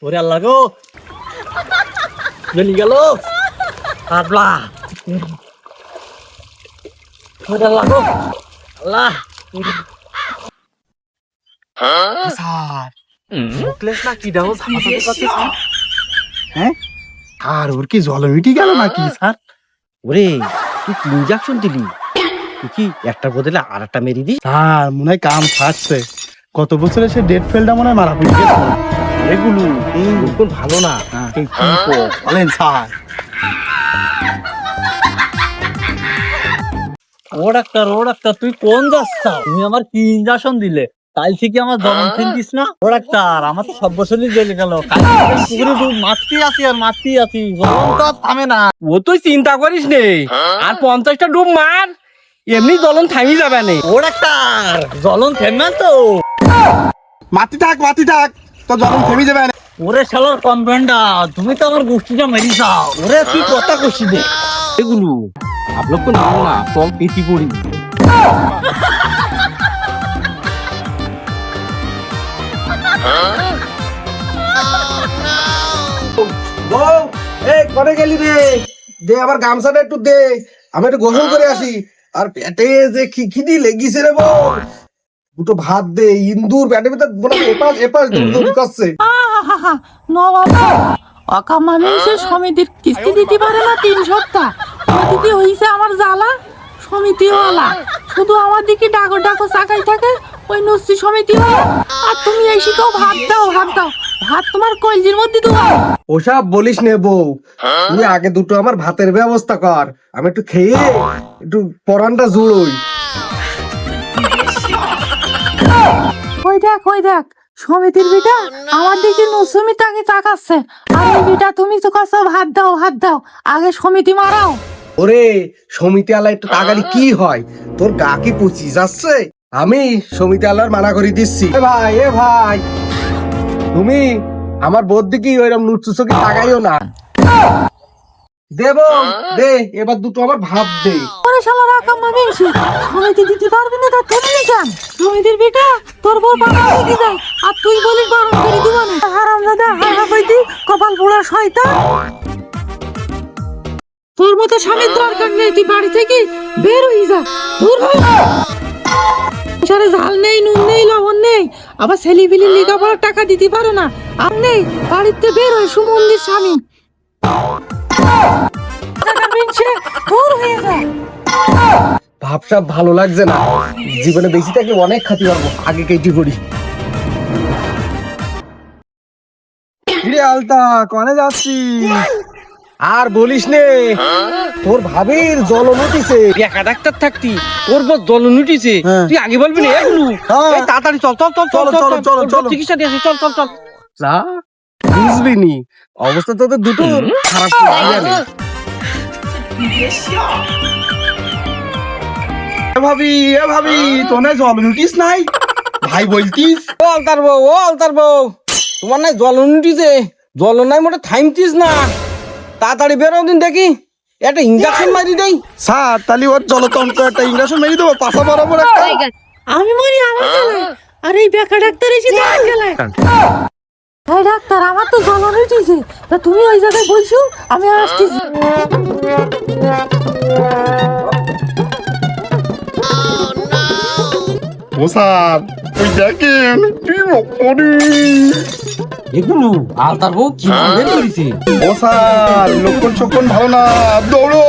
ওরে আল্লাহ গো, জ্বলি গেল আল্লাহ। ওরে আল্লাহ গো, আল্লাহ। স্যার মুখলেস না কি দাও ছাপাতে পারছে স্যার? হ্যাঁ আর ওর কি জল মিটি গেল নাকি স্যার? ওরে তুই কি ইনজেকশন দিলি? তুই কি একটার বদলে আর একটা মেরে দিস? স্যার মনে হয় কাম ছাড়ছে। কত বছরে সে ডেড ফেলটা মনে হয় মারা পড়ে গেছে। এগুলো কোন ভালো না। এই কি বলেন স্যার? ও ডাক্তার তুই কোন যাচ্ছ? তুমি আমার কি ইনজেকশন দিলে? কাল থেকে আমার দমন ফেলতিস না? ও ডাক্তার আমার তো সব বছরই জ্বলে গেল। পুকুরে মারতেই আছি জলন তো থামে না। ও তুই চিন্তা করিস নে, আর 50টা ডুব মার, এমনি জ্বলন থামি যাবে না। ও ডাক্তার জ্বলন থেমে তো। মাটি থাক তো জলম থেমে যাবে না। ওরে শালার কনভেন্ডার, তুমি তো আমার গোষ্ঠীটা মেরি যাও। ওরে তুই কথা কষি দে। এগুলো আপনার তো নাও না, কম পেটি পড়ি। বউ এই করে গেলি রে? দে আবার গামছাটা একটু দে, আমি একটু গোসল করে আসি। আর পেটে যে খিদি লেগিছে রে বউ, দুটো ভাত দে। ইন্দুর পেটে ভিতর মনে হয় এপাশ দৌড় করছে। মানুষের সমিতির কিস্তি দিতে পারে না 3 সপ্তাহ। দিদি হইছে আমার জ্বালা। সমিতিওয়ালা শুধু আমার দিকে ডাকো চাকাই থাকে, ওই নস্যি সমিতিওয়ালা। আর তুমি এই শিখাও ভাত দাও। ভাত তোমার কলজির মধ্যে দেবো। ওসব বলিস নে বউ, তুই আগে দুটো আমার ভাতের ব্যবস্থা কর, আমি একটু খেয়ে একটু পরানটা জুড়োই। ওই দেখ সমিতির বিটা আমার দিকে নসুমি তাকে তাকাচ্ছে। আর এই বিটা তুমি তো কাছে ভাত দাও, আগে সমিতি মারাও। ওরে সমিতি আলা একটু তাগালি কি হয়? তোর গা কি পচি যাচ্ছে? আমি সমিতি আলার মানা করে দিচ্ছি। এ ভাই তুমি আমার বোধ দিকে ওইরকম নুচুচকি তাকাইও না। দেব দে এবার দুটো আমার ভাত দে। ওরে শালা রাকাম্মা মিনছি, সমিতি দিতে পারবি না? তা তুমি কেন? সমিতির বিটা তোর বউ বাবা দিকে যায়, আর তুই বলিস বারণ করে দিব না। হারামজাদা কইতি কপাল পোড়া শয়তান। তোর মতো স্বামীর দরকার নেই, তুই বাড়ি থেকে বের হয়ে যা। দূর হ। সংসারে ঝাল নেই, নুন নেই, লবণ নেই, আবার ছেলেপিলির লেখাপড়ার টাকা দিতে পারো না। আর নেই বাড়িতে বের হয় সুমন্দির স্বামী। দূর হয়ে যা। ভাবসাব ভালো লাগছে না, জীবনে বেশি থাকলে অনেক খাতি পারবো। আগে কেটে পড়ি। আলতা কনে যাচ্ছি? আর বলিস নে, তোর ভাবির জ্বলন উঠিছে। একা ডাক্তার থাকতি তোর বস জ্বলন উঠিছে, তুই আগে বলবি না? এগুলো এই তাড়াতাড়ি চল, চিকিৎসা দিয়ে আসি, চল। না বুঝবি নি, অবস্থা তোদের দুটো খারাপ করে জানি। এ ভাবি তোনে জল উঠিস নাই? ভাই বলতিস? ও আলতার বউ, তোমার নাই জ্বলন উঠিছে, জ্বলন নাই মোটে থামতিস না। তাড়াতাড়ি বেরো দিন দেখি, একটা ইঞ্জেকশন মারি দেই। স্যার তাহলে ওর জলতন্ত্র একটা ইঞ্জেকশন মেরে দেবো পাশা বরাবর একটা। আমি মরি আমার গেলায়, আর এই বেকা ডাক্তার এসে তোমার গেলায়। হ্যাঁ ডাক্তার, আমার তো জ্বলন উঠেছে, তা তুমি ওই জায়গায় বসো, আমি আসতেছি। ও স্যার ওই দেখেন কি মকরি। এগুলো আলতার বউ কি বের করেছে? ও স্যার লক্ষণ ভালো না, দৌড়ো।